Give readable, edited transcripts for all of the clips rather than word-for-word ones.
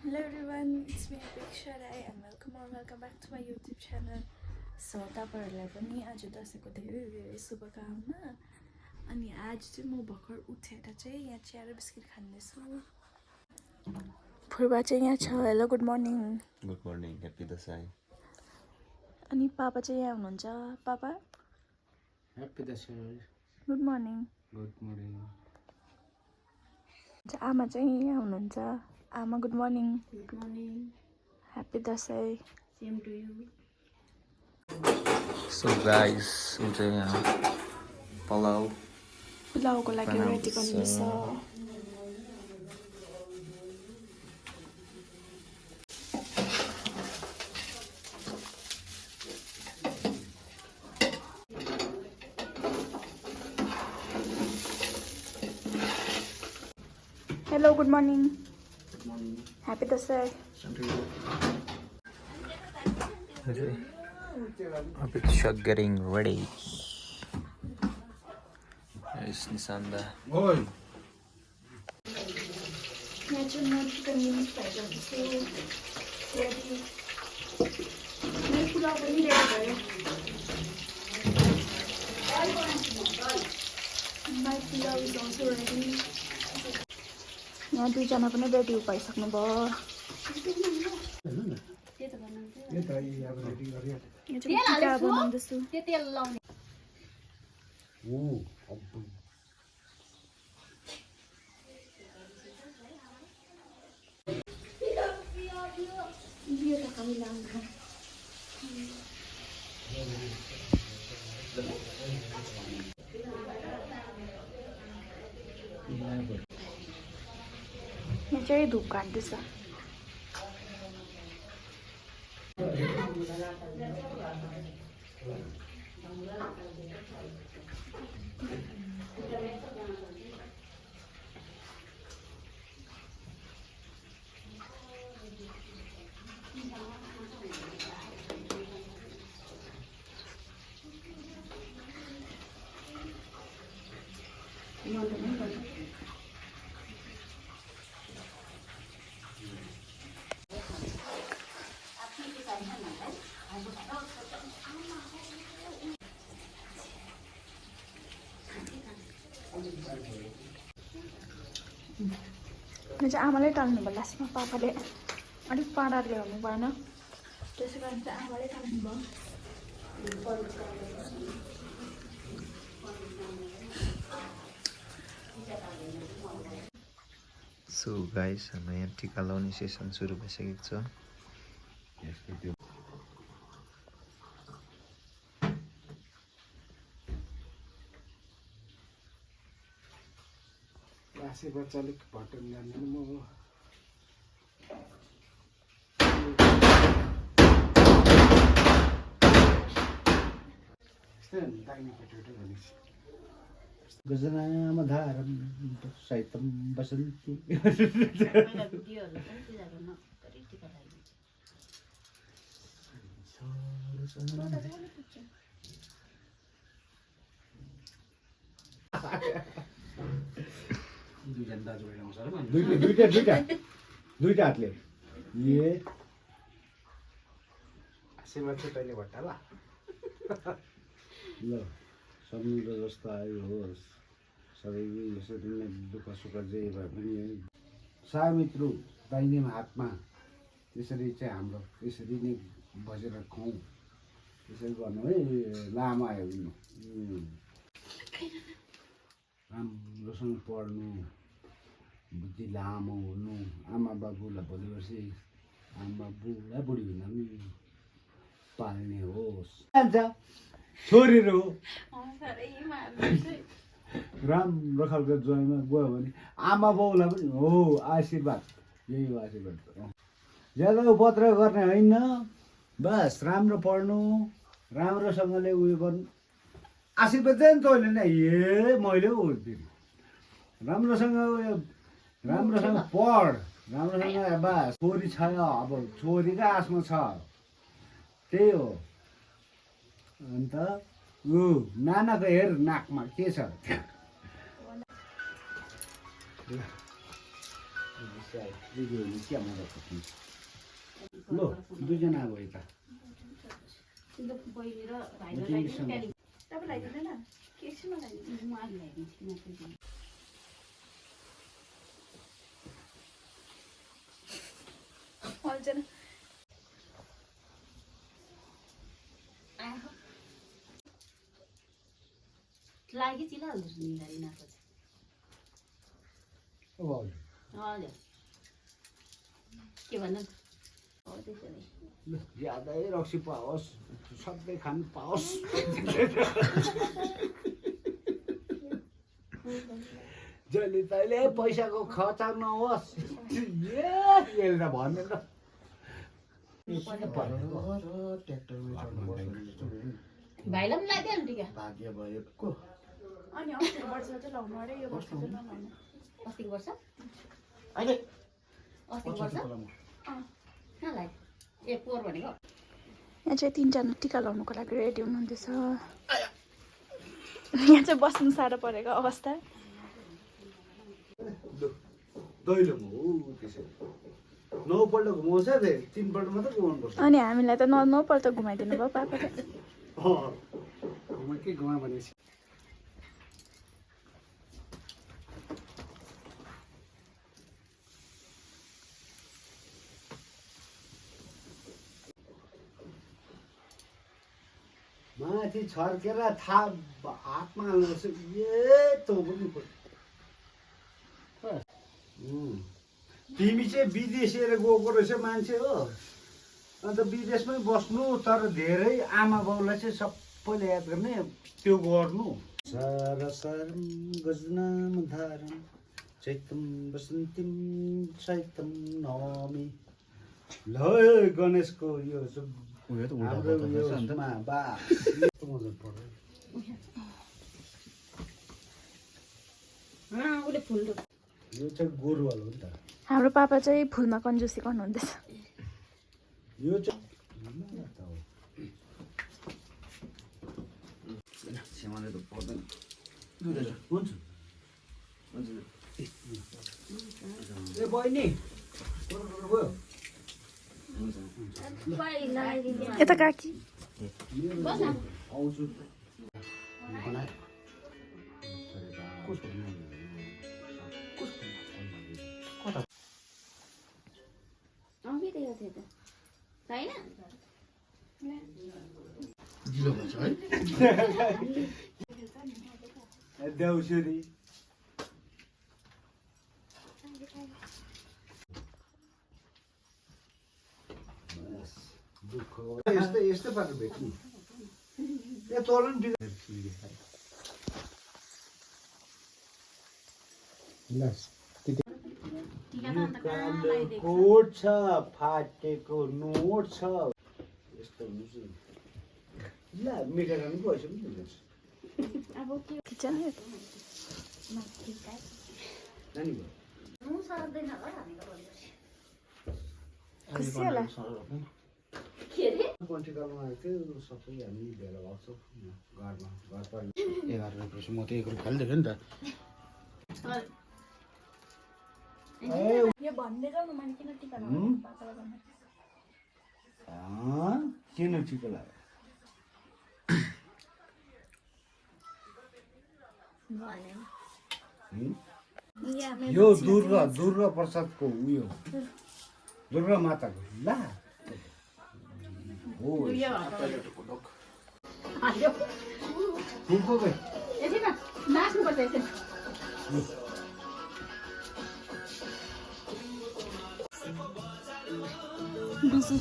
Hello everyone, it's me Apeksha Rai and welcome back to my YouTube channel. So तपाईहरुलाई पनि आज दशैंको धेरै धेरै शुभकामना। अनि आज चाहिँ म भर्खर उठेर चाहिँ यहाँ चिया र बिस्किट खान्दैछु। फुर्बा चाहिँ यहाँ छ। Hello good morning. Good morning, happy Dashain. अनि पापा चाहिँ यहाँ हुनुहुन्छ। पापा happy Dashain. Good morning. Good morning. आमा चाहिँ यहाँ हुनुहुन्छ। आमा good morning. Good morning. Happy Dashain. Same to you. So guys, हुन्छ यहाँ पुलाउको लागि रेडी गर्दैछ। Hello, good morning. Good morning. Happy Dashain. Apeksha getting ready. There's Nisanda. Oi. यहाँ चाहिँ म चिकन विङ्स फ्राई गर्दैछु। रेडी। मेरो पुलाउ पनि रेडी भयो। My pulao is also ready. यहाँ दुईजना पनि रेडी भइसक्नु भयो। टिका बनाउँदैछु। यहाँ चाहिँ धुप काट्दैछ। यो चाहिँ आमाले टाल्नु भयो लास्टमा। पापाले अलिक पाराले ल्याउनु भएन, त्यसै कारण चाहिँ आमाले टाल्नु भयो। सो गाइस, हाम्रो यहाँ टिका लाउने सेसन सुरु भइसकेको छ। आसे बच्चा अलिक भटन जाने म गजनामा धार साहित्यम बसन्ती दुईटा हातले ये आशीर्वाद चाहिँ तैँले भट्टाला। ल समुद्र जस्तो आयो होस्, सबैले यसरी नै दुःख सुख जे भए पनि सामित्रु दाहिने हातमा त्यसरी चाहिँ हाम्रो यसरी नै बसेर खाउँ, त्यसरी गर्नु है। लामो आयो राम्रोसँग पढ्नु, बुद्धि लामो हुनु, आमा बाबुलाई भोलि पर्सि आमा बुढा बुढी हुँदा पनि पाल्ने होस्। जान्छ छोरीहरू राम्रो खालको ज्वाइँमा गयो भने आमा बाउलाई पनि हो आशीर्वाद, यही हो आशीर्वाद। ज्यादा उपद्र गर्ने होइन, बस राम्रो पढ्नु, राम्रोसँगले उयो गर्नु। आशीर्वाद चाहिँ तैँले नै ए मैले हो फेरि राम्रोसँग उयो राम्रोसँग पढ, राम्रोसँग बस। छोरी छ, अब छोरीकै आसमा छ, त्यही हो। अन्त नानाको हेर नाकमा के छ। क्या मजा पर्छ ल दुईजना अब यता तपाईँ लगाइदिँदैन के एकछिनमा लगाइदिन्छु हल्छ लागि चिलाइहाल्नुहोस् नि नाको हजुर के भन्नु हो त्यसरी ल ज्यादै रक्सी पाओस् सधैँ खानु पाओस् जहिले तहिले पैसाको खर्चा नहोस् यसले त भन्दैन भाइलाई पनि लगाइदियो नि टिका भाग्य भएको अनि अस्तिको वर्ष चाहिँ लाउनु अरे यो वर्ष चाहिँ नलाउनु अस्तिको वर्ष अहिले अस्तिको वर्ष नलाइ ए पोहोर भनेको यहाँ चाहिँ तिनजना टिका लाउनुको लागि रेडी हुनुहुँदैछ यहाँ चाहिँ बस्नु साह्रो परेको अवस्था दैलो हो त्यसरी 9 पल्ट घुमाउँछ 3 पल्ट मात्रै घुमाउनुपर्छ अनि हामीलाई त 9 पल्ट घुमाइदिनु भयो पापाले के घुमा भनेपछि माथि छर्केर हातमा हाल्नुपर्छ तँ पनि तिमी चाहिँ विदेशिएर गएको रहेछ मान्छे हो अन्त विदेशमै बस्नु तर धेरै आमा बाउलाई चाहिँ सबैले याद गर्ने त्यो गर्नु सरसरम गजनाम धारम चैतम बसन्तीम चैतम नवमी ल गणेशको यो उसले फुल यो चाहिँ गोरुवाल हो नि त हाम्रो पापा चाहिँ फुलमा कन्जुसी गर्नुहुँदैछ यो चाहिँ ए बहिनी यता काकी आउँछु देउसुरी यस्तै यस्तै पारेर भेट्नु ए तल नि कोट छ फाटेको नोट छ यस्तो हुन्छ ल मिठा खानु पैसा पनि दिन्छ अब के किचन नानी खुसी होला पन्टिकालमा आएको थियो सबै हामी भेला भएको छौँ घरमा घर पर 11 बजेपछि म त एक रुपियाँ खालिदिएको नि त यो भन्दै जाऊ न मैले किन टिका लगाउनु पापालाई भन्नु किन टिका लाग्यो यो दुर्गा प्रसादको उयो दुर्गा माताको ला हो बिजी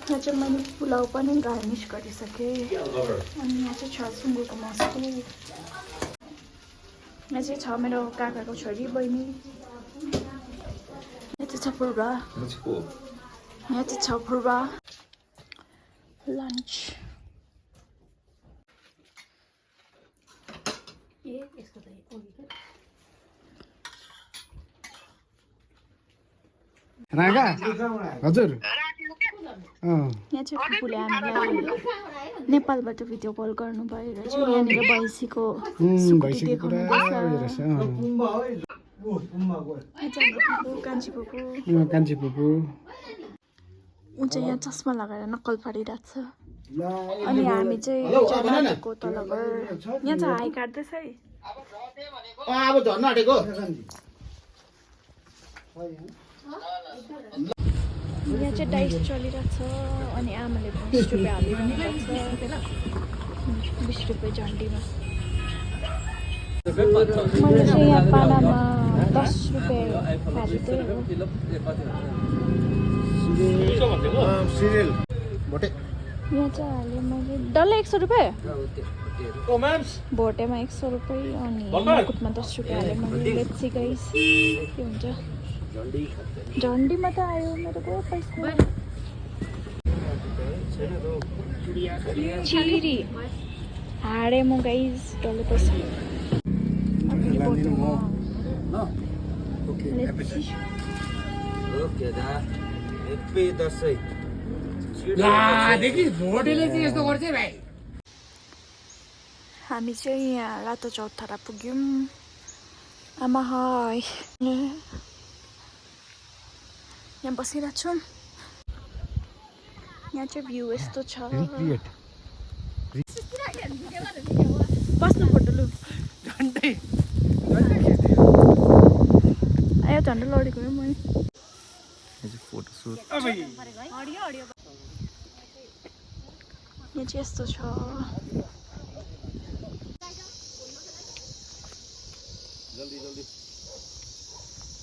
यहाँ चाहिँ मैले पुलाउ पनि गार्निस गरिसकेँ अनि यहाँ चाहिँ छ सुँगुरको मासु यहाँ चाहिँ छ मेरो काकाको छोरी बहिनी यहाँ चाहिँ छ फुर्बा यहाँ चाहिँ छ फुर्बा लन्च रागा हजुर यहाँ चाहिँ फुपूले हामीलाई नेपालबाट भिडियो कल गर्नु भएर चाहिँ यहाँनिर भैँसीको सुकुटी देखाउनु हुँदैछ कान्छी फुपू ऊ चाहिँ यहाँ चस्मा लगाएर नक्कल पारिरहेको छ अनि हामी चाहिँ बाटोको तल घर यहाँ चाहिँ हाई काट्दैछ है अब झर्न आँटेको यहाँ चाहिँ डाइस चलिरहेको छ अनि आमाले 20 रुपियाँ हालिरहनु भएको छ 20 रुपियाँ झन्डीमा मैले चाहिँ यहाँ पानामा 10 रुपियाँ हालिदिएँ यहाँ चाहिँ हालेँ मैले डल्लै 100 रुपियाँ भोटेमा 100 रुपियाँ अनि मुकुटमा 10 रुपियाँ हालेँ मैले लेट्सी गाइस के हुन्छ झन्डीमा त आयो मेरो को पैसा चिरी हारेँ म गाइस डल्लै पैसा हामी चाहिँ यहाँ रातो चौतारा पुग्यौँ आमा हाय यहाँ बसिरहेको छु यहाँ चाहिँ भ्यू यस्तो छ बस्नु फोटो लु आयो झन्डै लडेको म फोटोसुट यहाँ चाहिँ यस्तो छ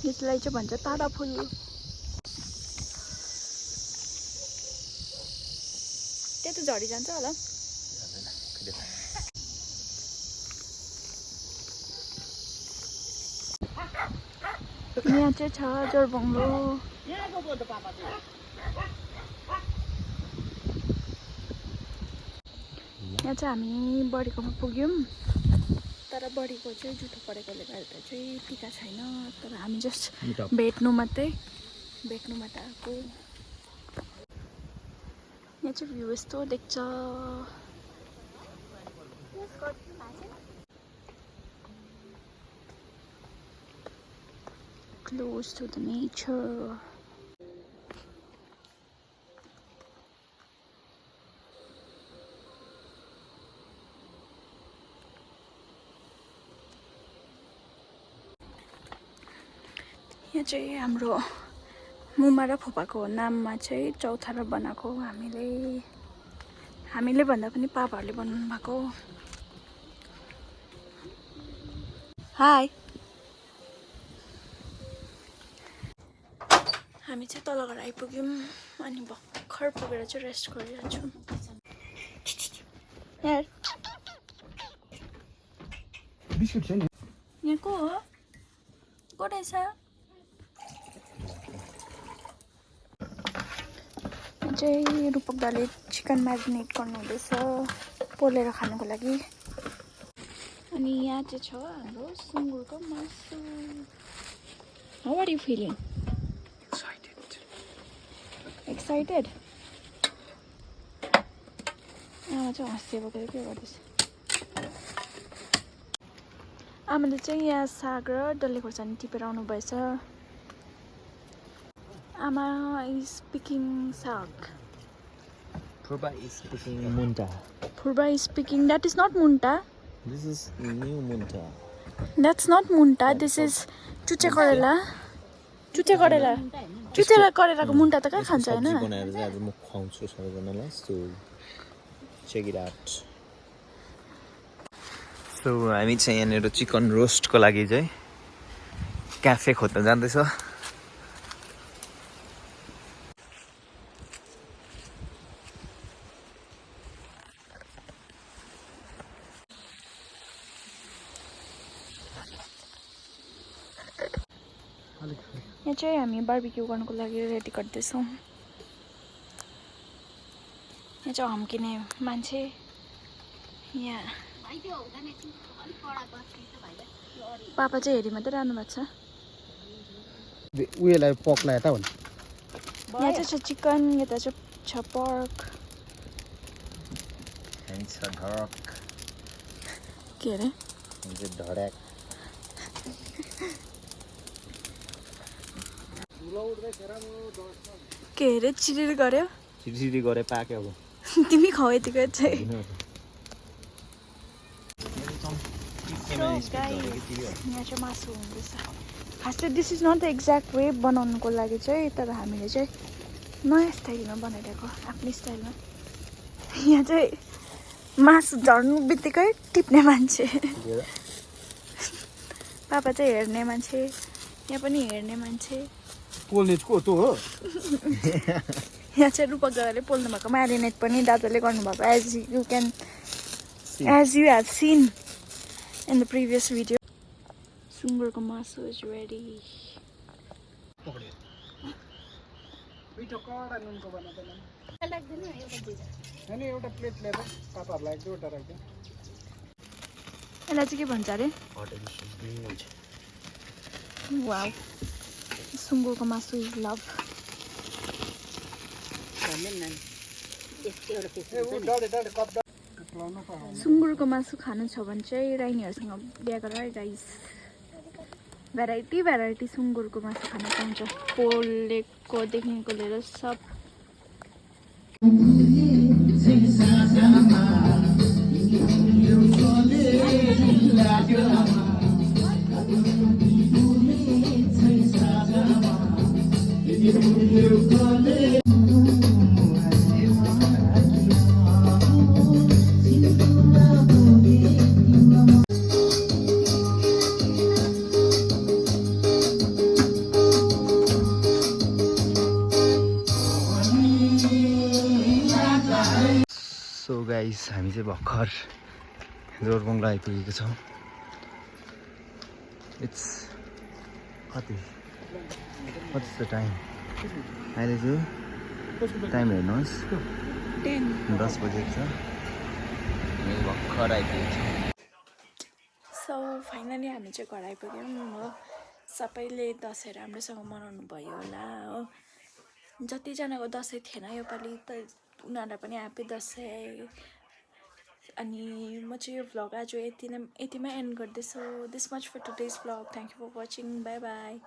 यसलाई चाहिँ भन्छ तारा फुल त्यहाँ त झरी जान्छ होला यहाँ चाहिँ छ जोरबङ्गलो यहाँ चाहिँ हामी बडीकोमा पुग्यौँ तर बडीको चाहिँ जुठो परेकोले गर्दा चाहिँ टिका छैन तर हामी जस्ट भेट्नु मात्रै आएको यहाँ चाहिँ भ्यू यस्तो देख्छ close to the nature यहाँ चाहिँ हाम्रो मुमा र फुपाको नाममा चाहिँ चौतारा बनाएको हामीले भन्दा पनि पापाहरूले बनाउनु भएको हाई हामी चाहिँ तल घर आइपुग्यौँ अनि भर्खर पुगेर चाहिँ रेस्ट गरिरहेछौँ बिस्कुट छ नि यहाँ को हो को रहेछ चाहिँ रूपक दाले चिकन म्यारिनेट गर्नु हुँदैछ पोलेर खानुको लागि अनि यहाँ चाहिँ छ हाम्रो सुँगुरको मासु how are you feeling excited आमा चाहिँ हँसिएको के गर्दैछ आमाले चाहिँ यहाँ साग र डल्ले खोर्सानी टिपेर आउनु भएछ आमा इज स्पिकिङ साग Purba is speaking Munta. Purba is speaking that is not munta. This is new Munta. That's not munta. This is chuche karela. Chuche karela. Chuche karela को मुन्टा त कहाँ खान्छ हैन? सब्जी बनाएर चाहिँ आज म खुवाउँछु सबैजनालाई so check it out so हामी चाहिँ यहाँनिर चिकन रोस्टको लागि चाहिँ क्याफे खोज्न जाँदैछ यहाँ चाहिँ हामी बार्बिक्यू गर्नको लागि रेडी गर्दैछौँ यहाँ चाहिँ हम्किने मान्छे यहाँ पापा चाहिँ हेरी मात्रै रहनु भएको छ उयोलाई पक्ला यता भन्नु यहाँ चाहिँ छ चिकन यता चाहिँ छ पर्क हुन्छ ढडक के अरे हुन्छ ढडक के अरे चिरिर गर्यो सिधी गरे पाक्यो अब तिमी खाऊ यतिको चाहिँ यहाँ चाहिँ मासु हुँदैछ खास चाहिँ this is not the exact way बनाउनुको लागि चाहिँ तर हामीले चाहिँ नयाँ स्टाइलमा बनाइरहेको आफ्नै स्टाइलमा यहाँ चाहिँ मासु झर्नु बित्तिकै टिप्ने मान्छे पापा चाहिँ हेर्ने मान्छे यहाँ पनि हेर्ने मान्छे पोल्ने को तँ हो यहाँ चाहिँ रूपक दादाले पोल्नु भएको म्यारिनेट पनि दादाले गर्नुभएको as you have seen in the previous video सुँगुरको मासु इज रेडी एउटा प्लेट ल्याएर पापाहरूलाई एक दुईवटा राख्दैन यसलाई चाहिँ के भन्छ अरे वाउ सुँगुरको मासु इज लभ सुँगुरको मासु खानु छ भने चाहिँ राइनीहरूसँग बिहा गर है गाइस भेराइटी सुँगुरको मासु खान पाउँछ पोलेकोदेखिको लिएर सब सो गाइस हामी चाहिँ भर्खर जोरबङ्गला आइपुगेको छौँ इट्स कति द टाइम अहिले चाहिँ टाइम हेर्नुहोस् 10 बजेको छ हामी भर्खर आइपुगेको छौँ सो फाइनली हामी चाहिँ घर आइपुग्यौँ हो सबैले दसैँ राम्रोसँग मनाउनु भयो होला हो जतिजनाको दसैँ थिएन योपालि त उनीहरूलाई पनि ह्याप्पी दसैँ अनि म चाहिँ यो भ्लग आज यतिमै एन्ड गर्दैछु this much for today's vlog thank you for watching bye by